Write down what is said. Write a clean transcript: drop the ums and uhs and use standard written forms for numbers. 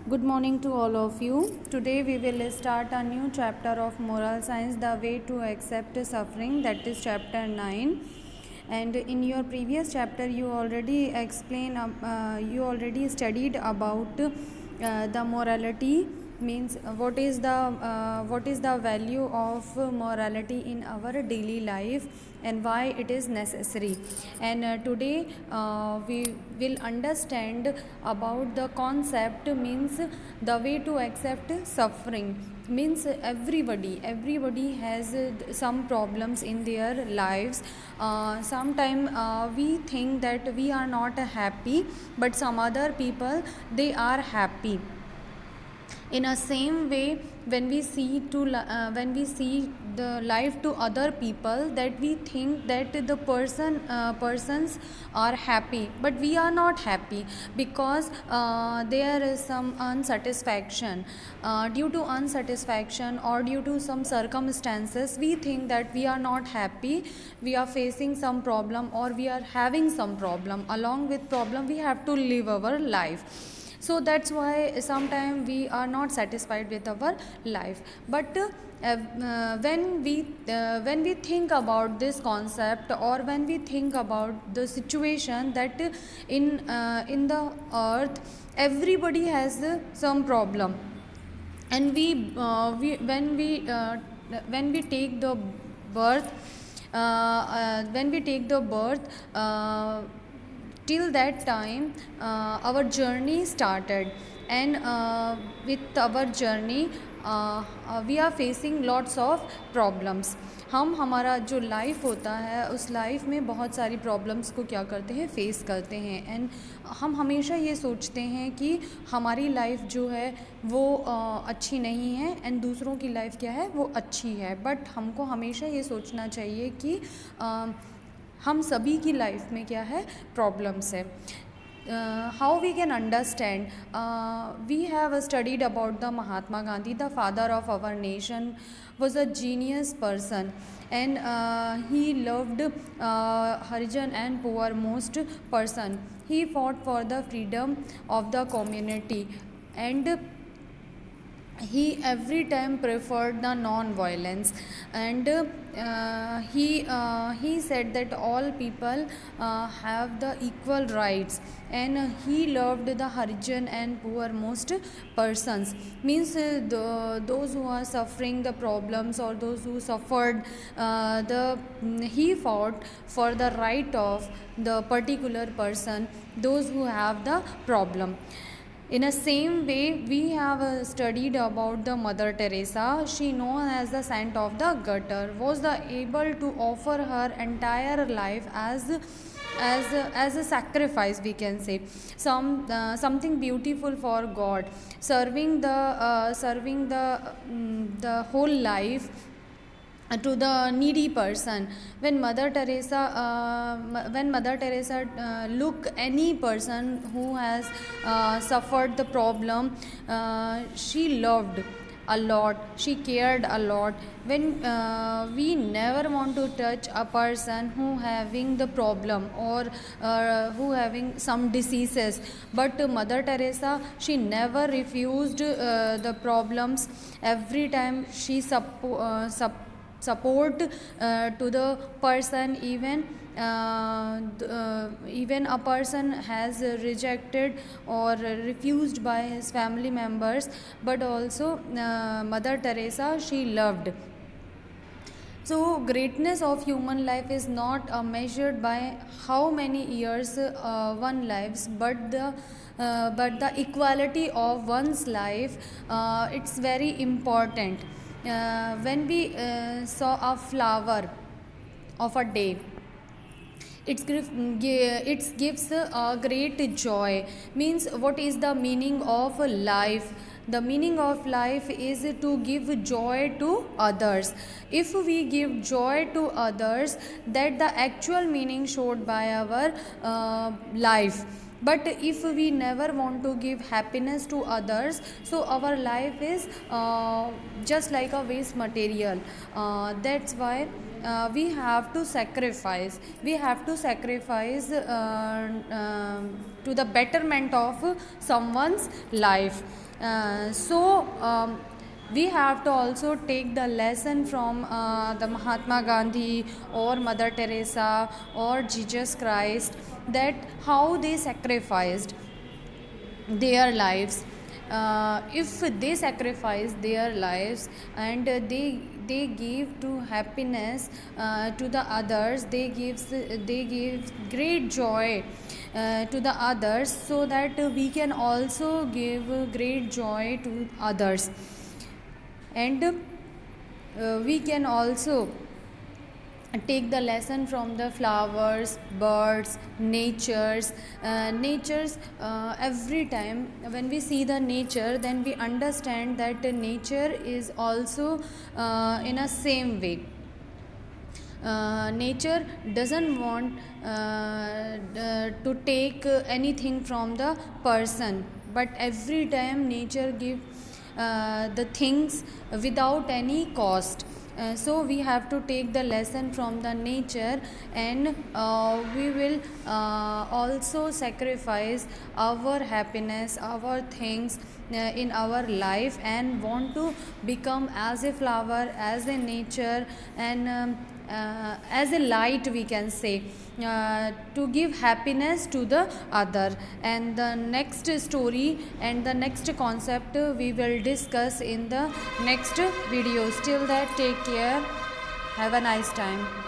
Good morning to all of you. Today we will start a new chapter of moral science, the way to accept suffering, that is chapter 9. And in your previous chapter you already studied about the morality, means what is the value of morality in our daily life and why it is necessary. And today we will understand about the concept, means the way to accept suffering. Means everybody has some problems in their lives. Sometime we think that we are not happy, but some other people, they are happy. In a same way, when we see the life to other people, that we think that the persons are happy, but we are not happy, because there is some unsatisfaction. Due to unsatisfaction or due to some circumstances, we think that we are not happy, we are facing some problem, or we are having some problem. Along with problem, we have to live our life. So that's why sometimes we are not satisfied with our life. But when we think about this concept, or when we think about the situation that in the earth everybody has some problem, and when we take the birth, till that time our journey started. And with our journey we are facing lots of problems. हम हमारा जो life होता है, उस life में बहुत सारी problems को क्या करते हैं, फेस करते हैं. एंड हम हमेशा ये सोचते हैं कि हमारी लाइफ जो है वो अच्छी नहीं है, एंड दूसरों की लाइफ क्या है, वो अच्छी है. बट हमको हमेशा ये सोचना चाहिए कि हम सभी की लाइफ में क्या है, प्रॉब्लम्स है. How we can understand? We have studied about the Mahatma Gandhi, the father of our nation, was a genius person, and he loved Harijan and poormost person. He fought for the freedom of the community, and he every time preferred the non-violence. And he said that all people have the equal rights, and he loved the Harijan and poormost persons, means those who are suffering the problems, or those who suffered he fought for the right of the particular person, those who have the problem. In the same way, we have studied about the Mother Teresa. She, known as the saint of the gutter, was able to offer her entire life as a sacrifice, we can say, something beautiful for God, serving the whole life to the needy person. When Mother Teresa look any person who has suffered the problem, she loved a lot, she cared a lot. When we never want to touch a person who having the problem, or who having some diseases, but Mother Teresa, she never refused the problems. Every time she support to the person, even a person has rejected or refused by his family members, but also Mother Teresa, she loved. So greatness of human life is not measured by how many years one lives, but the equality of one's life. It's very important. When we saw a flower of a day, it gives a great joy. Means what is the meaning of life? The meaning of life is to give joy to others. If we give joy to others, that the actual meaning showed by our life. But if we never want to give happiness to others, so our life is just like a waste material. That's why we have to sacrifice. We have to sacrifice to the betterment of someone's life. We have to also take the lesson from the Mahatma Gandhi or Mother Teresa or Jesus Christ, that how they sacrificed their lives. If they sacrifice their lives and they give to happiness to the others, they give great joy to the others, so that we can also give great joy to others. And we can also take the lesson from the flowers, birds, natures. Every time when we see the nature, then we understand that nature is also in a same way. Nature doesn't want to take anything from the person, but every time nature give the things without any cost. So we have to take the lesson from the nature, and we will also sacrifice our happiness, our things in our life, and want to become as a flower, as a nature, and as a light, we can say, to give happiness to the other. And the next story and the next concept we will discuss in the next videos. Till that, take care. Have a nice time.